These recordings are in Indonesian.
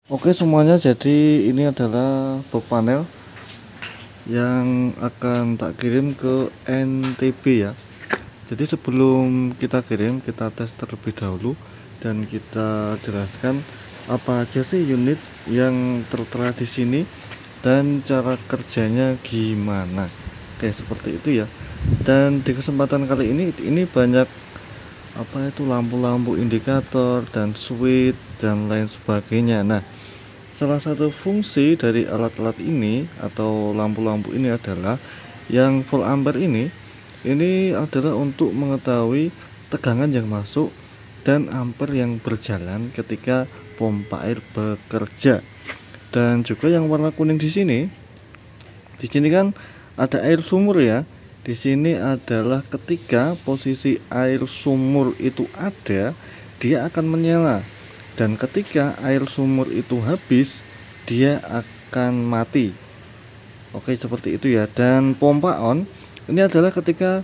Oke semuanya, jadi ini adalah box panel yang akan tak kirim ke NTB ya. Jadi sebelum kita kirim, kita tes terlebih dahulu dan kita jelaskan apa aja sih unit yang tertera di sini dan cara kerjanya gimana. Oke, seperti itu ya. Dan di kesempatan kali ini banyak lampu-lampu indikator dan switch dan lain sebagainya. Nah, salah satu fungsi dari alat-alat ini atau lampu-lampu ini adalah yang volt ampere ini adalah untuk mengetahui tegangan yang masuk dan ampere yang berjalan ketika pompa air bekerja. Dan juga yang warna kuning di sini kan ada air sumur ya. Di sini adalah ketika posisi air sumur itu ada, dia akan menyala. Dan ketika air sumur itu habis, dia akan mati. Oke, seperti itu ya. Dan pompa on ini adalah ketika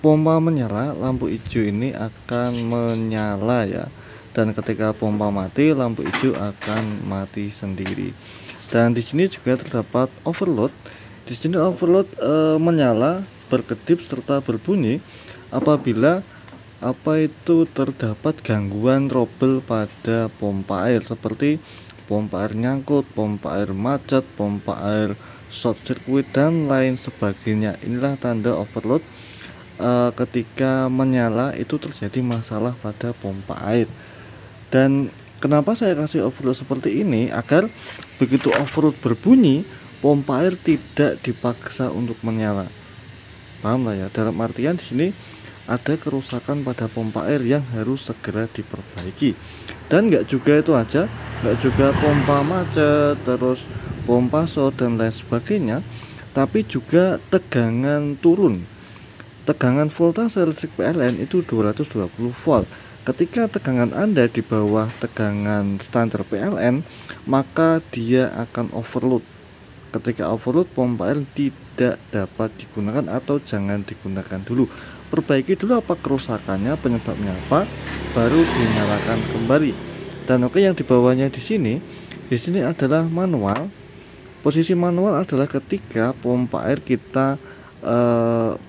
pompa menyala, lampu hijau ini akan menyala ya. Dan ketika pompa mati, lampu hijau akan mati sendiri. Dan di sini juga terdapat overload. Di sini overload menyala, berkedip serta berbunyi apabila terdapat gangguan trouble pada pompa air seperti pompa air nyangkut, pompa air macet, pompa air short circuit dan lain sebagainya. Inilah tanda overload. Ketika menyala itu terjadi masalah pada pompa air. Dan kenapa saya kasih overload seperti ini? Agar begitu overload berbunyi, pompa air tidak dipaksa untuk menyala. Paham lah ya? Dalam artian di sini ada kerusakan pada pompa air yang harus segera diperbaiki. Dan nggak juga itu aja, nggak juga pompa macet, terus pompa short dan lain sebagainya, tapi juga tegangan turun. Tegangan voltase listrik PLN itu 220 volt. Ketika tegangan Anda di bawah tegangan standar PLN, maka dia akan overload. Ketika overload, pompa air tidak dapat digunakan atau jangan digunakan dulu. Perbaiki dulu apa kerusakannya, penyebabnya apa, baru dinyalakan kembali. Dan oke, yang di bawahnya di sini adalah manual. Posisi manual adalah ketika pompa air kita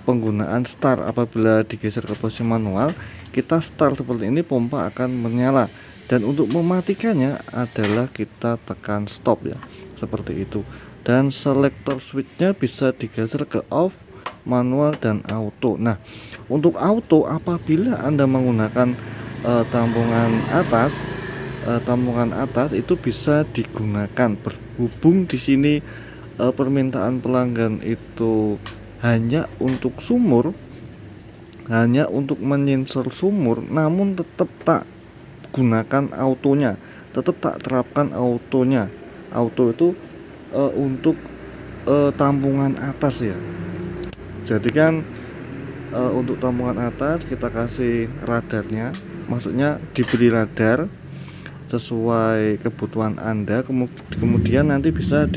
penggunaan start. Apabila digeser ke posisi manual, kita start seperti ini, pompa akan menyala. Dan untuk mematikannya adalah kita tekan stop ya, seperti itu. Dan selektor switchnya bisa digeser ke off, manual dan auto. Nah, untuk auto apabila Anda menggunakan tampungan atas itu bisa digunakan. Berhubung di sini permintaan pelanggan itu hanya untuk sumur, hanya untuk menyensor sumur, namun tetap tak gunakan autonya, tetap tak terapkan autonya. Auto itu untuk tampungan atas ya. Jadi kan untuk tampungan atas kita kasih radarnya, maksudnya diberi radar sesuai kebutuhan Anda, kemudian nanti bisa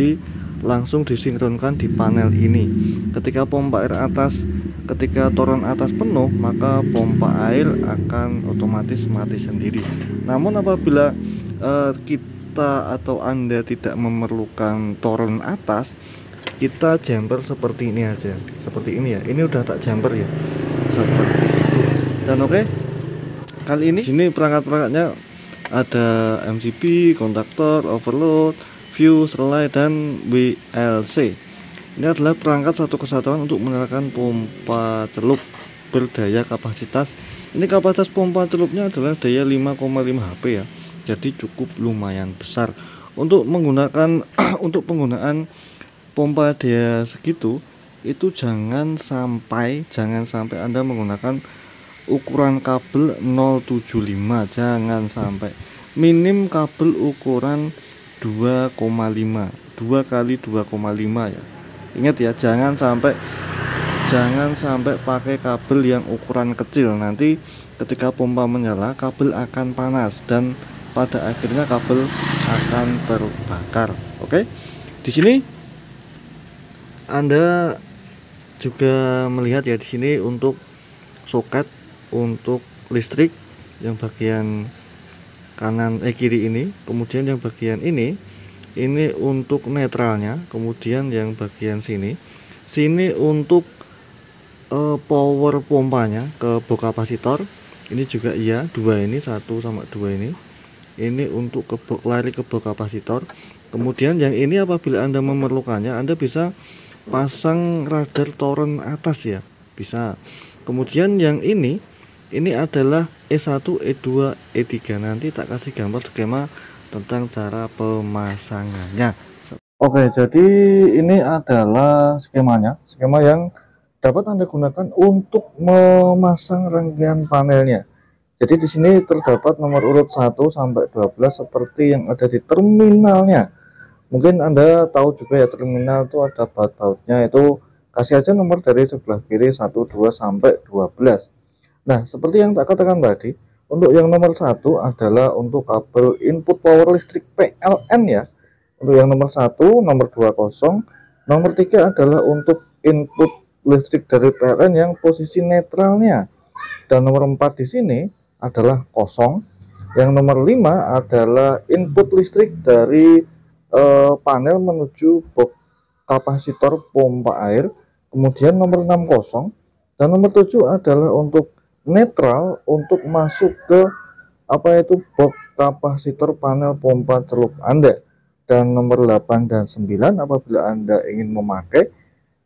langsung disinkronkan di panel ini. Ketika pompa air atas, ketika toren atas penuh, maka pompa air akan otomatis mati sendiri. Namun apabila kita atau Anda tidak memerlukan toren atas, kita jumper seperti ini aja, seperti ini ya. Ini udah tak jumper ya, seperti itu. Dan oke, kali ini sini perangkat-perangkatnya ada MCB, kontaktor, overload, fuse, relay dan WLC. Ini adalah perangkat satu kesatuan untuk menyalakan pompa celup berdaya kapasitas. Ini kapasitas pompa celupnya adalah daya 5,5 HP ya. Jadi cukup lumayan besar untuk menggunakan untuk penggunaan pompa daya segitu. Itu jangan sampai Anda menggunakan ukuran kabel 075, jangan sampai. Minim kabel ukuran 2,5, 2 kali 2,5 ya. Ingat ya, jangan sampai pakai kabel yang ukuran kecil. Nanti ketika pompa menyala, kabel akan panas dan pada akhirnya kabel akan terbakar. Oke. Di sini Anda juga melihat ya, di sini untuk soket untuk listrik yang bagian kiri ini, kemudian yang bagian ini untuk netralnya, kemudian yang bagian sini untuk power pompanya ke box kapasitor. Ini juga iya, dua ini, satu sama dua ini untuk lari ke box kapasitor. Kemudian yang ini apabila Anda memerlukannya, Anda bisa pasang radar toren atas ya, bisa. Kemudian yang ini adalah E1, E2, E3. Nanti tak kasih gambar skema tentang cara pemasangannya. Oke, jadi ini adalah skema yang dapat Anda gunakan untuk memasang rangkaian panelnya. Jadi di sini terdapat nomor urut 1 sampai 12 seperti yang ada di terminalnya. Mungkin Anda tahu juga ya, terminal itu ada baut-bautnya, itu kasih aja nomor dari sebelah kiri 1, 2 sampai 12. Nah, seperti yang tak katakan tadi, untuk yang nomor 1 adalah untuk kabel input power listrik PLN ya. Untuk yang nomor 1, nomor 2 kosong, nomor 3 adalah untuk input listrik dari PLN yang posisi netralnya. Dan nomor 4 di sini adalah kosong. Yang nomor 5 adalah input listrik dari panel menuju box kapasitor pompa air. Kemudian nomor 6 kosong, dan nomor 7 adalah untuk netral untuk masuk ke box kapasitor panel pompa celup Anda. Dan nomor 8 dan 9 apabila Anda ingin memakai,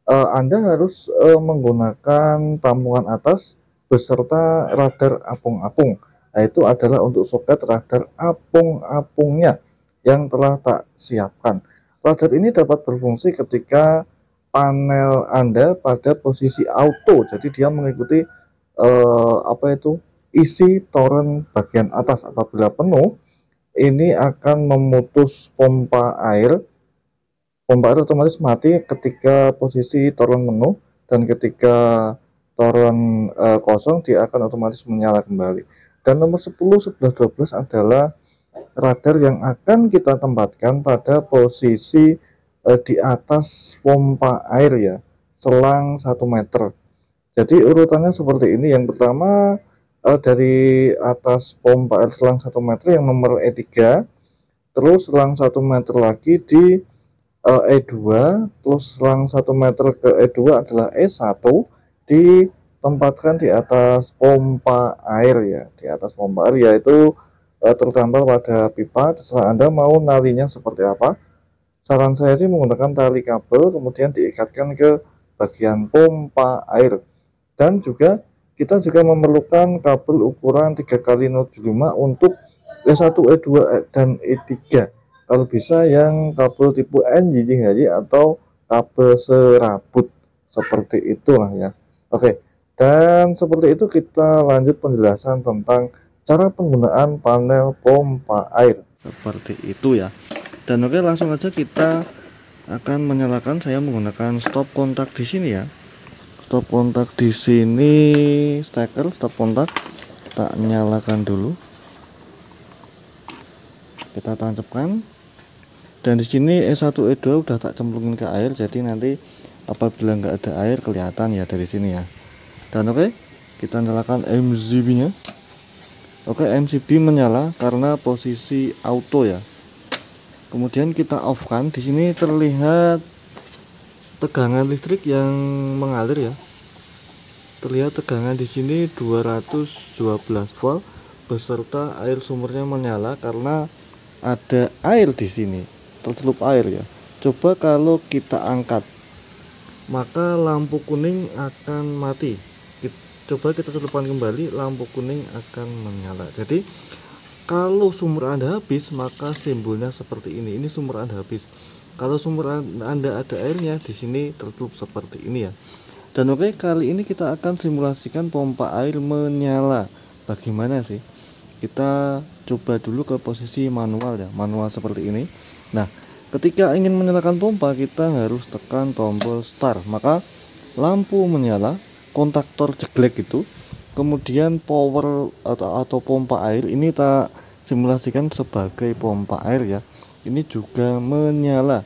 Anda harus menggunakan tampungan atas beserta radar apung-apung. Nah, itu adalah untuk soket radar apung-apungnya yang telah tak siapkan. Radar ini dapat berfungsi ketika panel Anda pada posisi auto, jadi dia mengikuti isi toren bagian atas. Apabila penuh, ini akan memutus pompa air otomatis mati ketika posisi toren penuh, dan ketika toren kosong dia akan otomatis menyala kembali. Dan nomor 10, 11, 12 adalah radar yang akan kita tempatkan pada posisi di atas pompa air ya, selang 1 meter. Jadi urutannya seperti ini. Yang pertama dari atas pompa air selang 1 meter yang nomor E3, terus selang 1 meter lagi di E2, terus selang 1 meter ke E2 adalah E1, ditempatkan di atas pompa air ya, di atas pompa air, yaitu terdampar pada pipa. Terserah Anda mau nalinya seperti apa. Saran saya sih menggunakan tali kabel, kemudian diikatkan ke bagian pompa air. Dan juga kita juga memerlukan kabel ukuran 3x0,75 untuk E1, E2 dan E3. Kalau bisa yang kabel tipe NJJHJ atau kabel serabut, seperti itulah ya. Oke, dan seperti itu kita lanjut penjelasan tentang cara penggunaan panel pompa air seperti itu ya. Dan oke, langsung aja kita akan menyalakan. Saya menggunakan stop kontak di sini ya. Stop kontak di sini, steker stop kontak tak nyalakan dulu. Kita tancapkan. Dan di sini E1, E2 udah tak cemplungin ke air, jadi nanti apabila nggak ada air kelihatan ya dari sini ya. Dan oke, kita nyalakan MCB-nya. Oke, MCB menyala karena posisi auto ya. Kemudian kita off kan. Di sini terlihat tegangan listrik yang mengalir ya. Terlihat tegangan di sini 212 volt beserta air sumurnya menyala karena ada air di sini, tercelup air ya. Coba kalau kita angkat, maka lampu kuning akan mati. Coba kita celupkan kembali, lampu kuning akan menyala. Jadi kalau sumur Anda habis, maka simbolnya seperti ini. Ini sumur Anda habis. Kalau sumur Anda ada airnya, di sini tertutup seperti ini ya. Dan oke, kali ini kita akan simulasikan pompa air menyala. Bagaimana sih? Kita coba dulu ke posisi manual ya, manual seperti ini. Nah, ketika ingin menyalakan pompa, kita harus tekan tombol start. Maka lampu menyala, kontaktor jeglek itu, kemudian power atau pompa air ini tak simulasikan sebagai pompa air ya. Ini juga menyala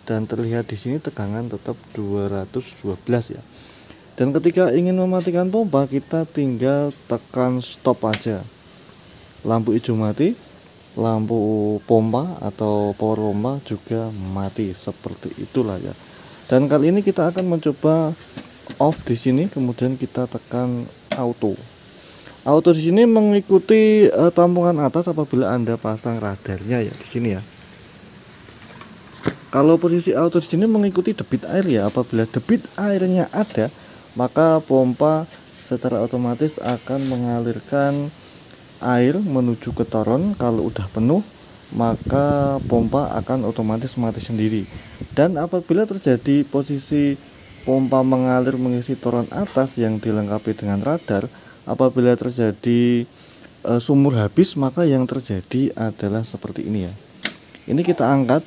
dan terlihat di sini tegangan tetap 212 ya. Dan ketika ingin mematikan pompa, kita tinggal tekan stop aja. Lampu hijau mati, lampu pompa atau power pompa juga mati, seperti itulah ya. Dan kali ini kita akan mencoba off di sini, kemudian kita tekan auto. Auto di sini mengikuti tampungan atas apabila Anda pasang radarnya ya di sini ya. Kalau posisi auto di sini mengikuti debit air ya. Apabila debit airnya ada, maka pompa secara otomatis akan mengalirkan air menuju ke toron. Kalau udah penuh, maka pompa akan otomatis mati sendiri. Dan apabila terjadi posisi pompa mengalir mengisi toron atas yang dilengkapi dengan radar, apabila terjadi sumur habis, maka yang terjadi adalah seperti ini ya. Ini kita angkat,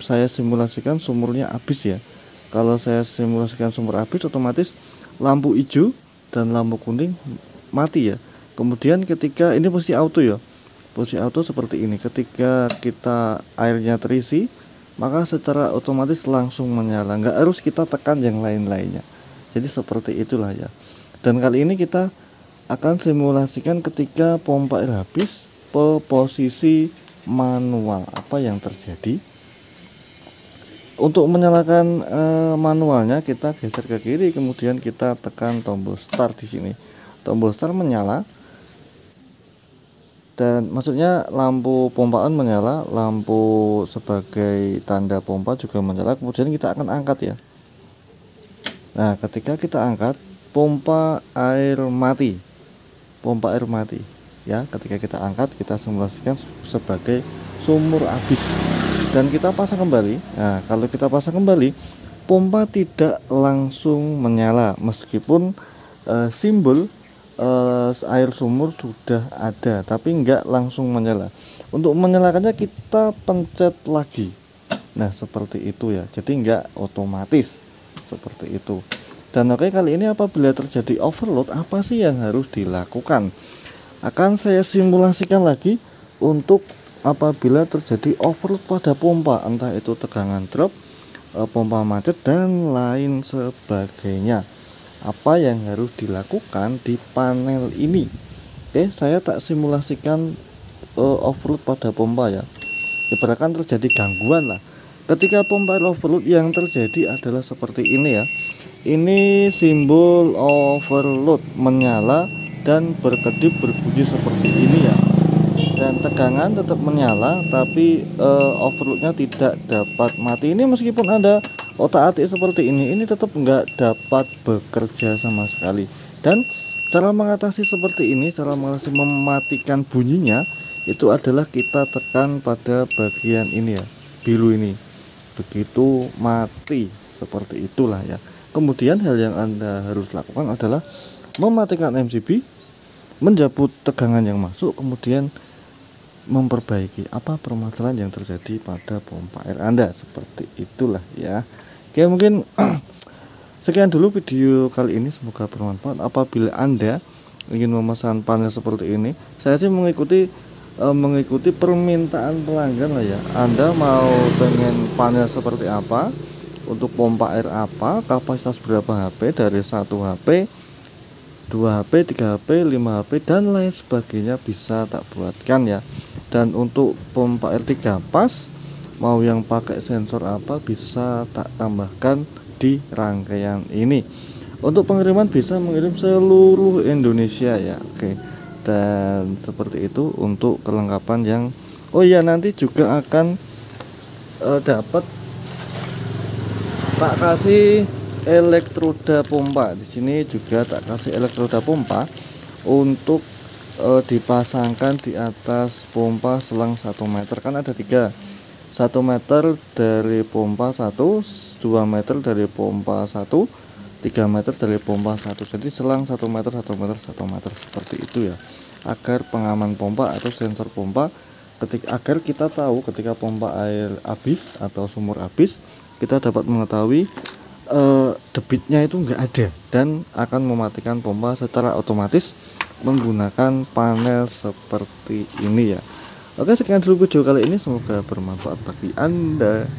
saya simulasikan sumurnya habis ya. Kalau saya simulasikan sumur habis, otomatis lampu hijau dan lampu kuning mati ya. Kemudian ketika ini posisi auto ya, posisi auto seperti ini. Ketika kita airnya terisi, maka secara otomatis langsung menyala, nggak harus kita tekan yang lain-lainnya. Jadi seperti itulah ya. Dan kali ini kita akan simulasikan ketika pompa air habis posisi manual, apa yang terjadi. Untuk menyalakan manualnya, kita geser ke kiri, kemudian kita tekan tombol start di sini. Tombol start menyala, dan maksudnya lampu pompaan menyala, lampu sebagai tanda pompa juga menyala. Kemudian kita akan angkat ya. Nah, ketika kita angkat, pompa air mati, pompa air mati ya. Ketika kita angkat, kita simulasikan sebagai sumur habis dan kita pasang kembali. Nah, kalau kita pasang kembali, pompa tidak langsung menyala meskipun simbol air sumur sudah ada, tapi enggak langsung menyala. Untuk menyalakannya kita pencet lagi. Nah, seperti itu ya. Jadi enggak otomatis seperti itu. Dan oke, kali ini apabila terjadi overload, apa sih yang harus dilakukan? Akan saya simulasikan lagi untuk apabila terjadi overload pada pompa, entah itu tegangan drop, pompa macet dan lain sebagainya. Apa yang harus dilakukan di panel ini? Oke, saya tak simulasikan overload pada pompa ya. Ibaratkan terjadi gangguan lah. Ketika pompa overload, yang terjadi adalah seperti ini ya. Ini simbol overload menyala dan berkedip berbunyi seperti ini ya. Dan tegangan tetap menyala, tapi overloadnya tidak dapat mati. Ini meskipun ada otak-atik seperti ini tetap nggak dapat bekerja sama sekali. Dan cara mengatasi seperti ini, cara mengatasi mematikan bunyinya, itu adalah kita tekan pada bagian ini ya, biru ini. Begitu mati, seperti itulah ya. Kemudian hal yang Anda harus lakukan adalah mematikan MCB, menjabut tegangan yang masuk, kemudian memperbaiki apa permasalahan yang terjadi pada pompa air Anda. Seperti itulah ya. Oke, mungkin sekian dulu video kali ini, semoga bermanfaat. Apabila Anda ingin memesan panel seperti ini, saya sih mengikuti permintaan pelanggan lah ya. Anda mau pengen panel seperti apa, untuk pompa air apa, kapasitas berapa HP, dari 1 HP, 2 HP, 3 HP, 5 HP dan lain sebagainya bisa tak buatkan ya. Dan untuk pompa air 3 pas, mau yang pakai sensor apa bisa tak tambahkan di rangkaian ini. Untuk pengiriman bisa mengirim seluruh Indonesia ya. Oke. Dan seperti itu untuk kelengkapan yang nanti juga akan dapat tak kasih elektroda pompa. Di sini juga tak kasih elektroda pompa untuk dipasangkan di atas pompa selang 1 meter. Kan ada 3, 1 meter dari pompa 1, 2 meter dari pompa 1, 3 meter dari pompa 1. Jadi selang 1 meter, 1 meter, 1 meter seperti itu ya. Agar pengaman pompa atau sensor pompa, agar kita tahu ketika pompa air habis atau sumur habis, kita dapat mengetahui debitnya itu enggak ada dan akan mematikan pompa secara otomatis menggunakan panel seperti ini ya. Oke, sekian dulu video kali ini, semoga bermanfaat bagi Anda.